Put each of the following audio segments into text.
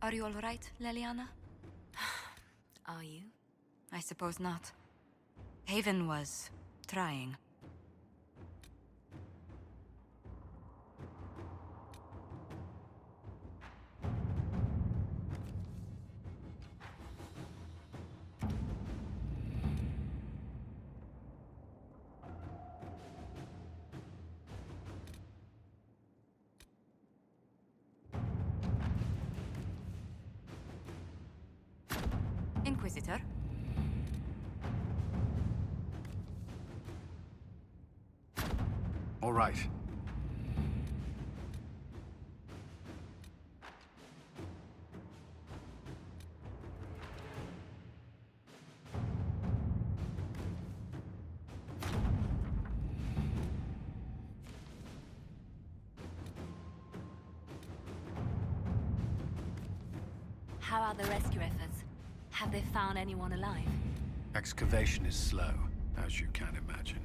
Are you all right, Leliana? Are you? I suppose not. Haven was trying. Inquisitor? All right. How are the rescue efforts? Have they found anyone alive? Excavation is slow, as you can imagine.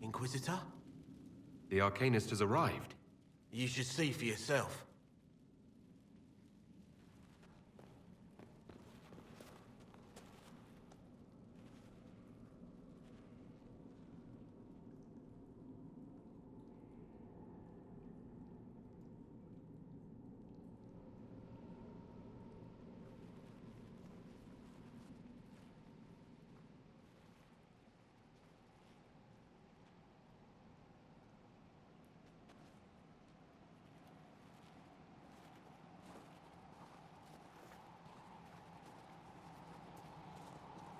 Inquisitor? The Arcanist has arrived. You should see for yourself.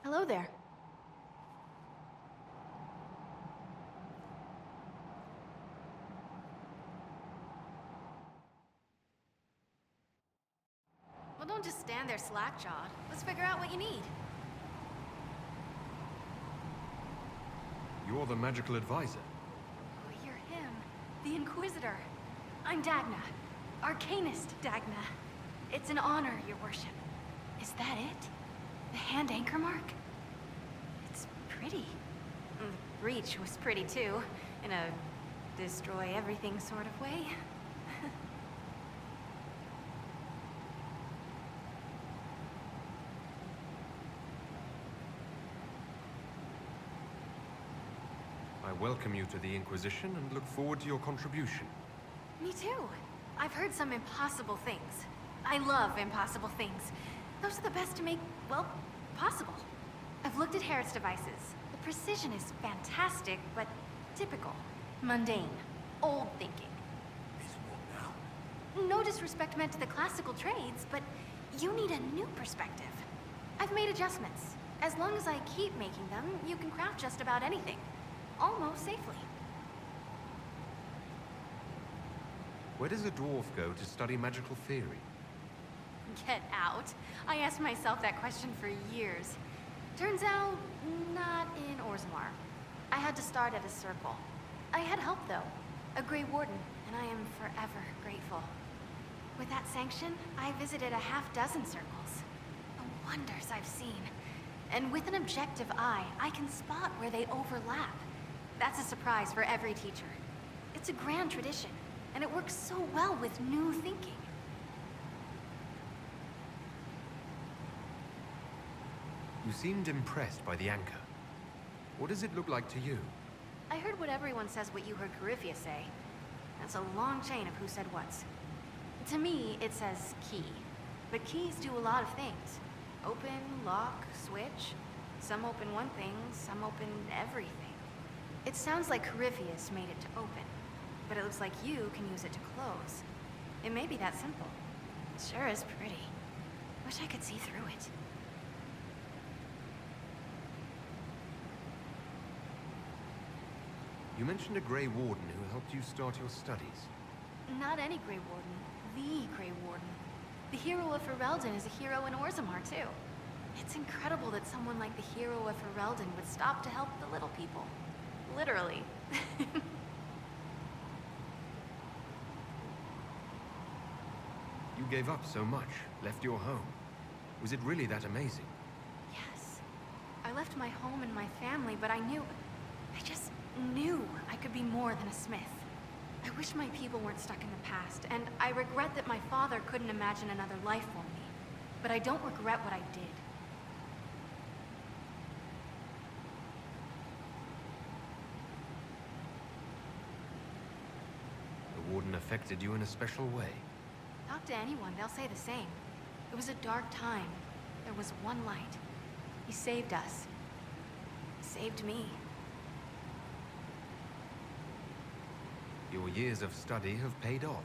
Hello there. Well, don't just stand there slack-jawed. Let's figure out what you need. You're the magical advisor. Oh, you're him. The Inquisitor. I'm Dagna. Arcanist Dagna. It's an honor, your worship. Is that it? The hand anchor mark? It's pretty. The breach was pretty too, in a destroy everything sort of way. I welcome you to the Inquisition and look forward to your contribution. Me too. I've heard some impossible things. I love impossible things. Those are the best to make, well, possible. I've looked at Harrod's devices. The precision is fantastic, but typical. Mundane. old thinking. Is what now? No disrespect meant to the classical trades, but you need a new perspective. I've made adjustments. As long as I keep making them, you can craft just about anything. Almost safely. Where does a dwarf go to study magical theory? Get out. I asked myself that question for years. Turns out, not in Orzammar. I had to start at a circle. I had help, though. A Grey Warden, and I am forever grateful. With that sanction, I visited a half-dozen circles. The wonders I've seen. And with an objective eye, I can spot where they overlap. That's a surprise for every teacher. It's a grand tradition, and it works so well with new thinking. You seemed impressed by the anchor. What does it look like to you? I heard what everyone says what you heard Coryphia say. That's a long chain of who said what's. To me, it says key. But keys do a lot of things. Open, lock, switch. Some open one thing, some open everything. It sounds like Coryphia's made it to open, but it looks like you can use it to close. It may be that simple. It sure is pretty. Wish I could see through it. You mentioned a Grey Warden who helped you start your studies. Not any Grey Warden. The Grey Warden. The hero of Ferelden is a hero in Orzammar, too. It's incredible that someone like the hero of Ferelden would stop to help the little people. Literally. You gave up so much, left your home. Was it really that amazing? Yes. I left my home and my family, but I just knew I could be more than a smith. I wish my people weren't stuck in the past, and I regret that my father couldn't imagine another life for me. But I don't regret what I did. The Warden affected you in a special way. Talk to anyone, they'll say the same. It was a dark time. There was one light. He saved us. Saved me. Your years of study have paid off.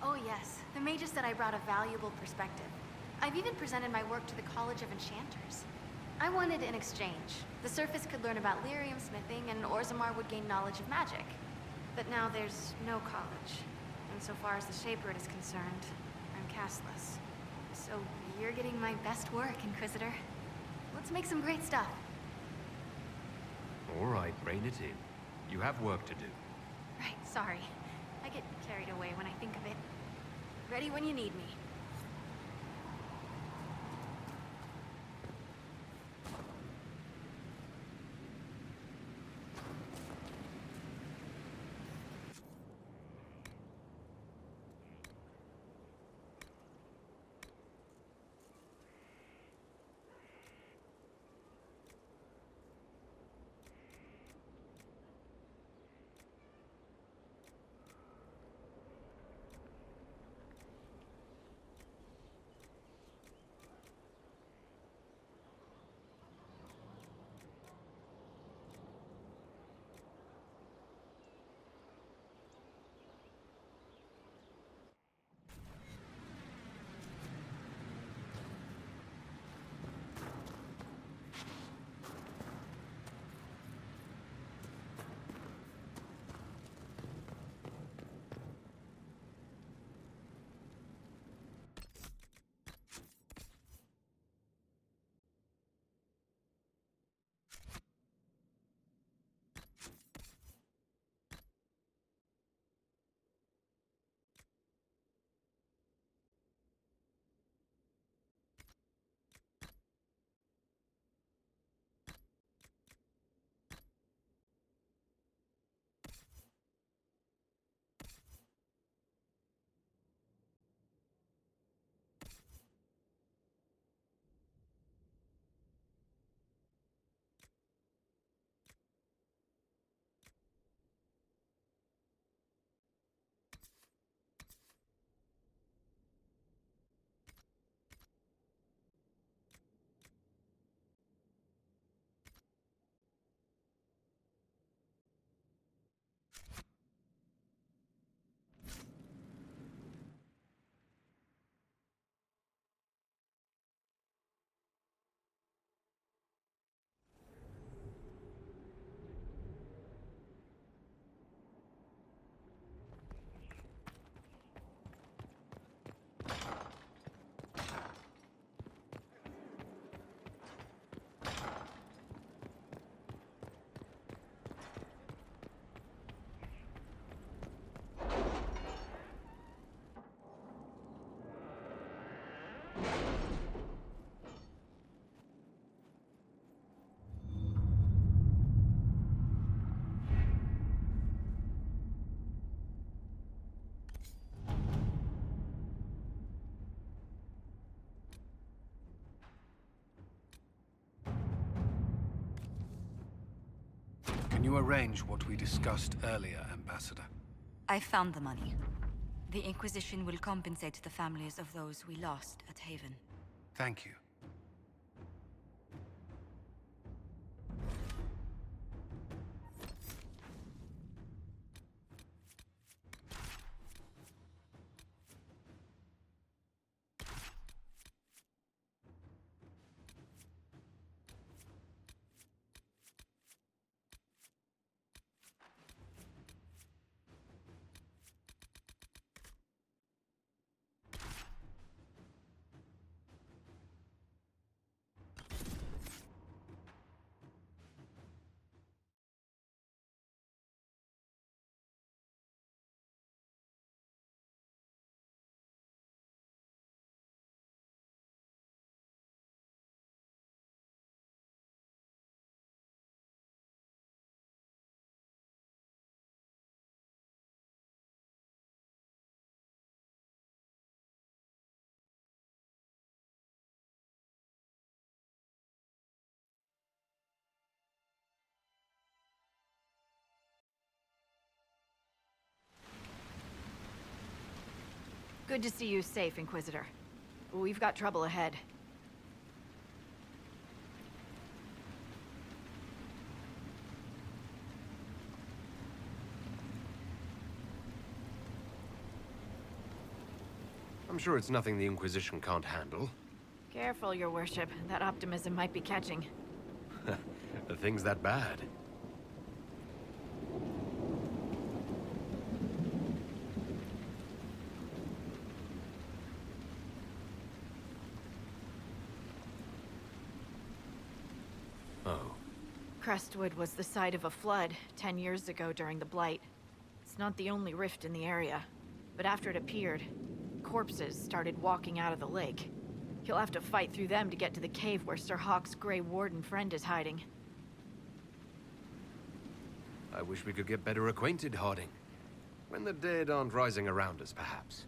Oh yes, the mage said I brought a valuable perspective. I've even presented my work to the College of Enchanters. I wanted an exchange. The Surface could learn about lyrium smithing, and Orzammar would gain knowledge of magic. But now there's no college. And so far as the Shaper is concerned, I'm castless. So you're getting my best work, Inquisitor. Let's make some great stuff. All right, rein it in. You have work to do. Right, sorry. I get carried away when I think of it. Ready when you need me. you arrange what we discussed earlier, Ambassador? I found the money. The Inquisition will compensate the families of those we lost at Haven. Thank you. Good to see you safe, Inquisitor. We've got trouble ahead. I'm sure it's nothing the Inquisition can't handle. Careful, Your Worship. That optimism might be catching. Are things that bad? Oh. Crestwood was the site of a flood 10 years ago during the Blight. It's not the only rift in the area, but after it appeared, corpses started walking out of the lake. You'll have to fight through them to get to the cave where Sir Hawke's Grey Warden friend is hiding. I wish we could get better acquainted, Harding. When the dead aren't rising around us, perhaps.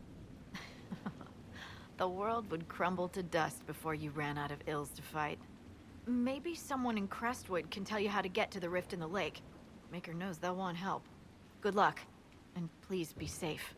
The world would crumble to dust before you ran out of ills to fight. Maybe someone in Crestwood can tell you how to get to the rift in the lake. Maker knows they'll want help. Good luck, and please be safe.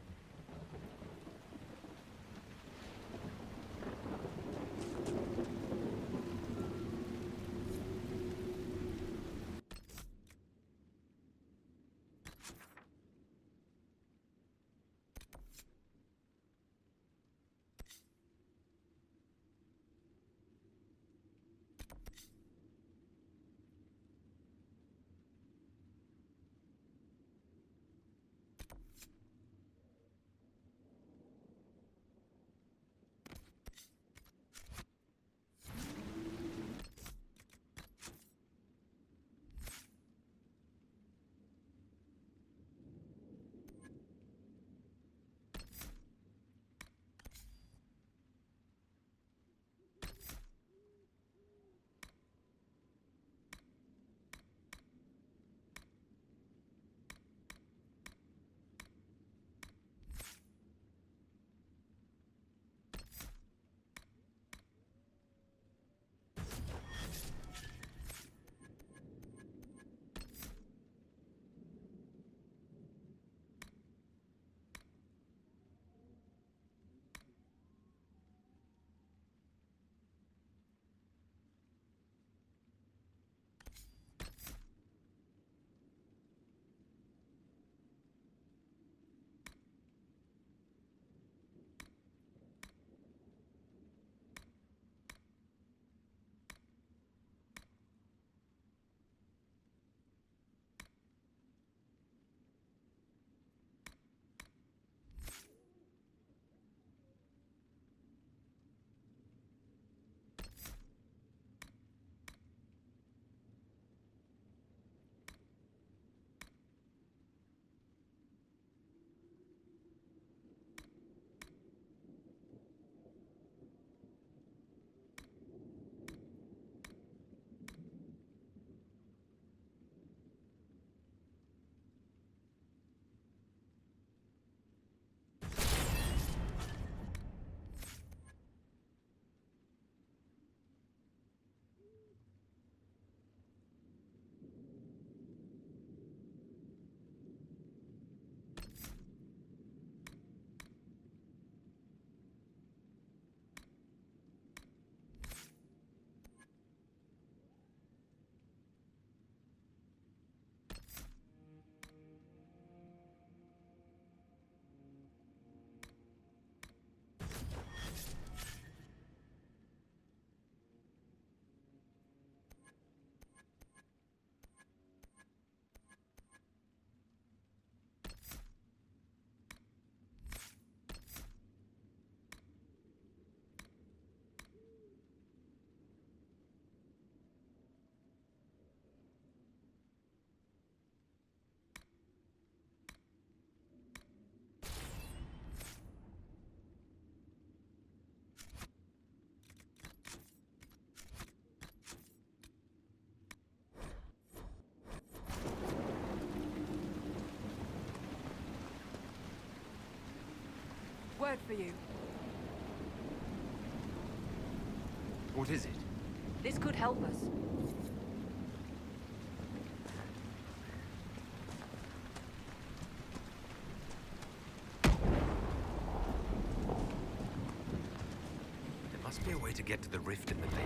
word for you. What is it? This could help us. There must be a way to get to the rift in the lake.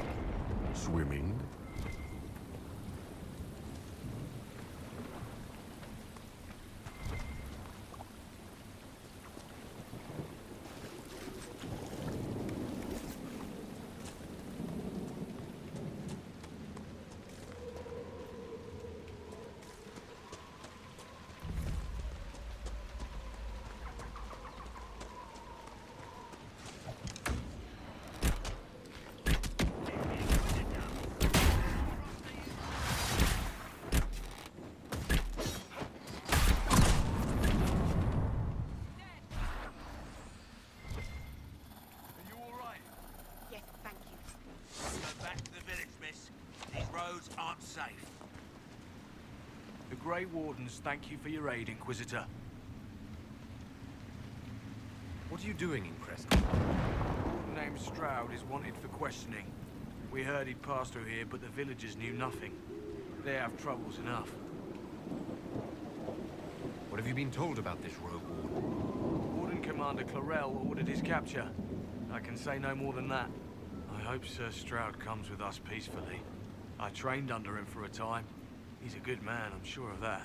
Swimming? The Grey Wardens thank you for your aid, Inquisitor. What are you doing in Crestwood? A warden named Stroud is wanted for questioning. We heard he'd passed through here, but the villagers knew nothing. They have troubles enough. What have you been told about this rogue warden? Warden Commander Clarel ordered his capture. I can say no more than that. I hope Sir Stroud comes with us peacefully. I trained under him for a time. He's a good man, I'm sure of that.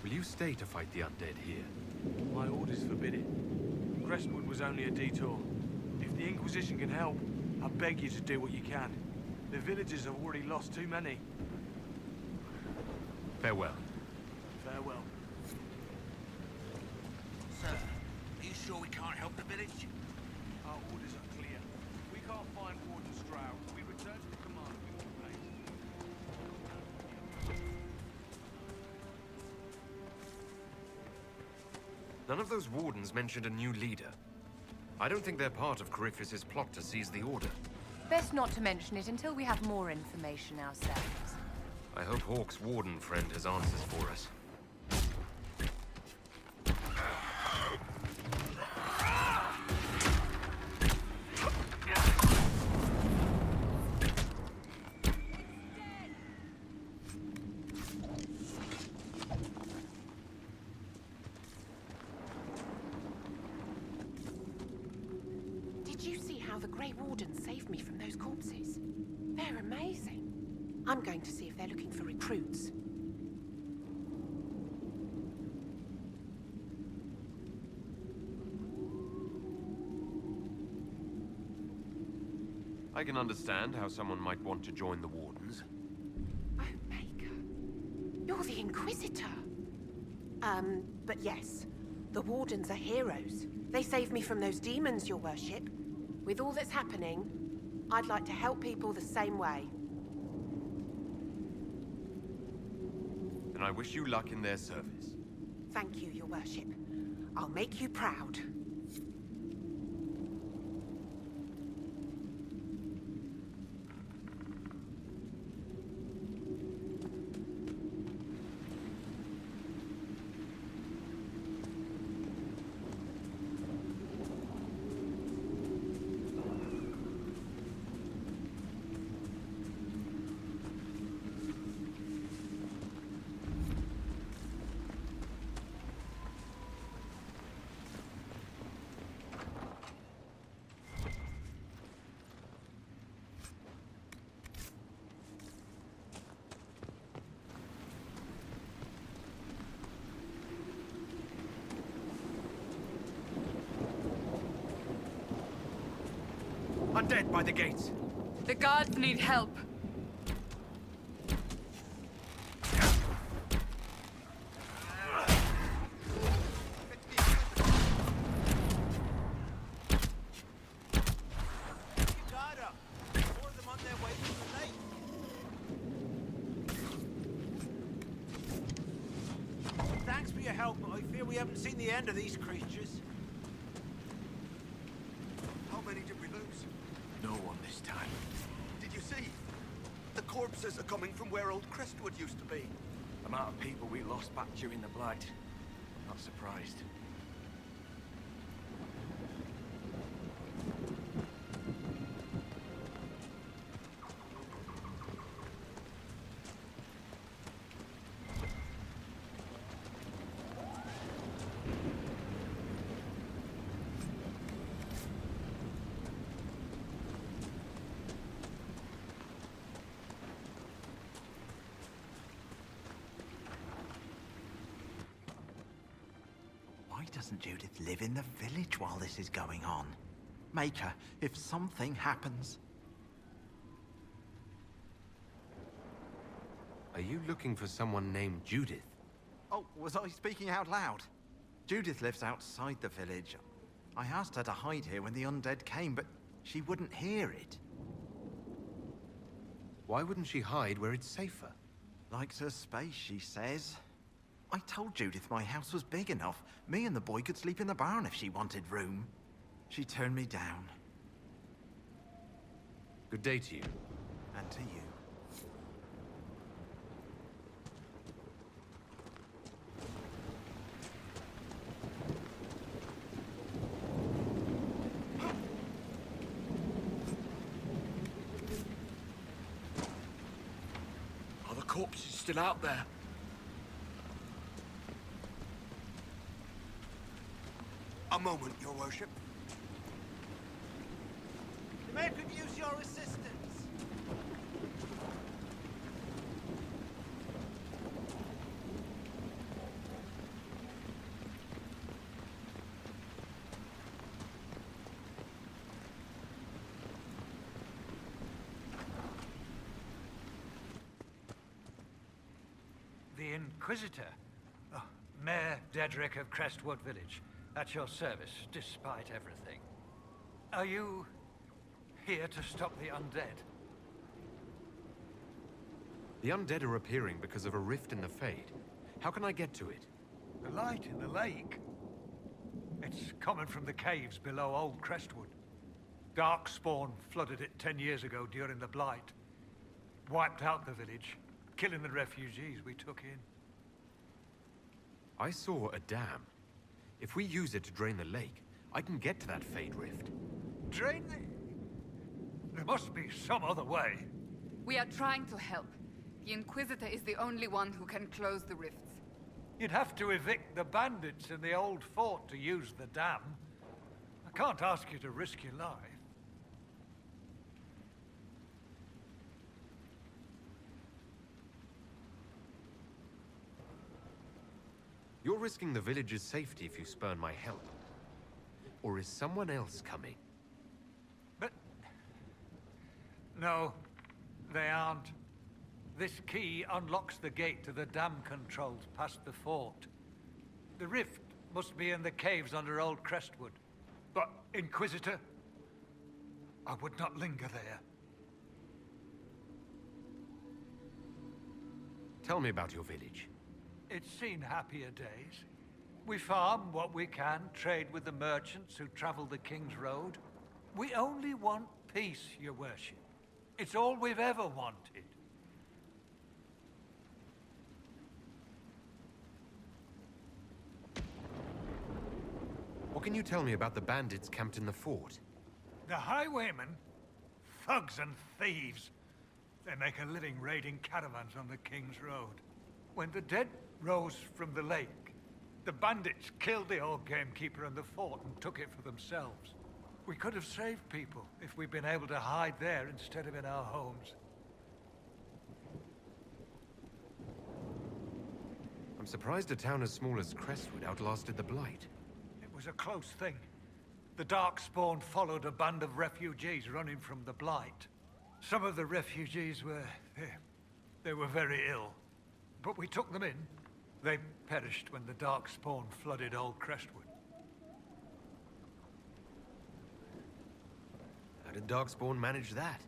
Will you stay to fight the undead here? My orders forbid it. Crestwood was only a detour. If the Inquisition can help, I beg you to do what you can. The villagers have already lost too many. Farewell. Farewell. Sir, are you sure we can't help the village? Our orders are clear. If we can't find Warden Stroud, we return to the command with all haste. None of those wardens mentioned a new leader. I don't think they're part of Corypheus's plot to seize the Order. Best not to mention it until we have more information ourselves. I hope Hawke's warden friend has answers for us. Did you see how the Grey Wardens saved me from those corpses? They're amazing. I'm going to see if they're looking for recruits. I can understand how someone might want to join the Wardens. Oh, Maker. You're the Inquisitor. But yes, the Wardens are heroes. They saved me from those demons, your worship. With all that's happening, I'd like to help people the same way. And I wish you luck in their service. Thank you, your worship. I'll make you proud. Undead by the gates! The guards need help. Thanks for your help, but I fear we haven't seen the end of these creatures. How many did we lose? No one this time. Did you see? The corpses are coming from where old Crestwood used to be. A amount of people we lost back during the Blight. Not surprised. Why doesn't Judith live in the village while this is going on? Make her, if something happens. Are you looking for someone named Judith? Oh, was I speaking out loud? Judith lives outside the village. I asked her to hide here when the undead came, but she wouldn't hear it. Why wouldn't she hide where it's safer? Likes her space, she says. I told Judith my house was big enough. Me and the boy could sleep in the barn if she wanted room. She turned me down. Good day to you. And to you. Are the corpses still out there? A moment, your worship. The mayor could use your assistance. The Inquisitor? Oh, Mayor Dedrick of Crestwood Village. At your service, despite everything. Are you here to stop the undead? The undead are appearing because of a rift in the Fade. How can I get to it? The light in the lake? It's coming from the caves below Old Crestwood. Darkspawn flooded it 10 years ago during the Blight. Wiped out the village, killing the refugees we took in. I saw a dam. If we use it to drain the lake, I can get to that Fade rift. Drain the... There must be some other way. We are trying to help. The Inquisitor is the only one who can close the rifts. You'd have to evict the bandits in the old fort to use the dam. I can't ask you to risk your life. You're risking the village's safety if you spurn my help. Or is someone else coming? But... No, they aren't. This key unlocks the gate to the dam controls past the fort. The rift must be in the caves under Old Crestwood. But, Inquisitor, I would not linger there. Tell me about your village. It's seen happier days. We farm what we can, trade with the merchants who travel the King's Road. We only want peace, your worship. It's all we've ever wanted. What can you tell me about the bandits camped in the fort? The highwaymen? Thugs and thieves. They make a living raiding caravans on the King's Road. When the dead rose from the lake, the bandits killed the old gamekeeper and the fort and took it for themselves. We could have saved people if we'd been able to hide there instead of in our homes. I'm surprised a town as small as Crestwood outlasted the Blight. It was a close thing. The Darkspawn followed a band of refugees running from the Blight. Some of the refugees were... they were very ill. But we took them in. They perished when the Darkspawn flooded Old Crestwood. How did Darkspawn manage that?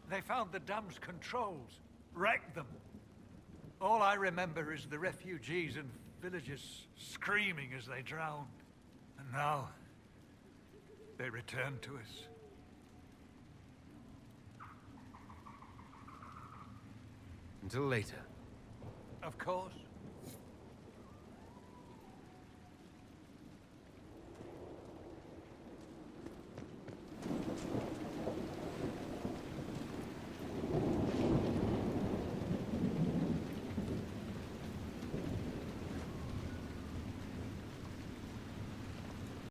They found the dam's controls, wrecked them. All I remember is the refugees and villagers screaming as they drowned. And now, they return to us. Until later. Of course.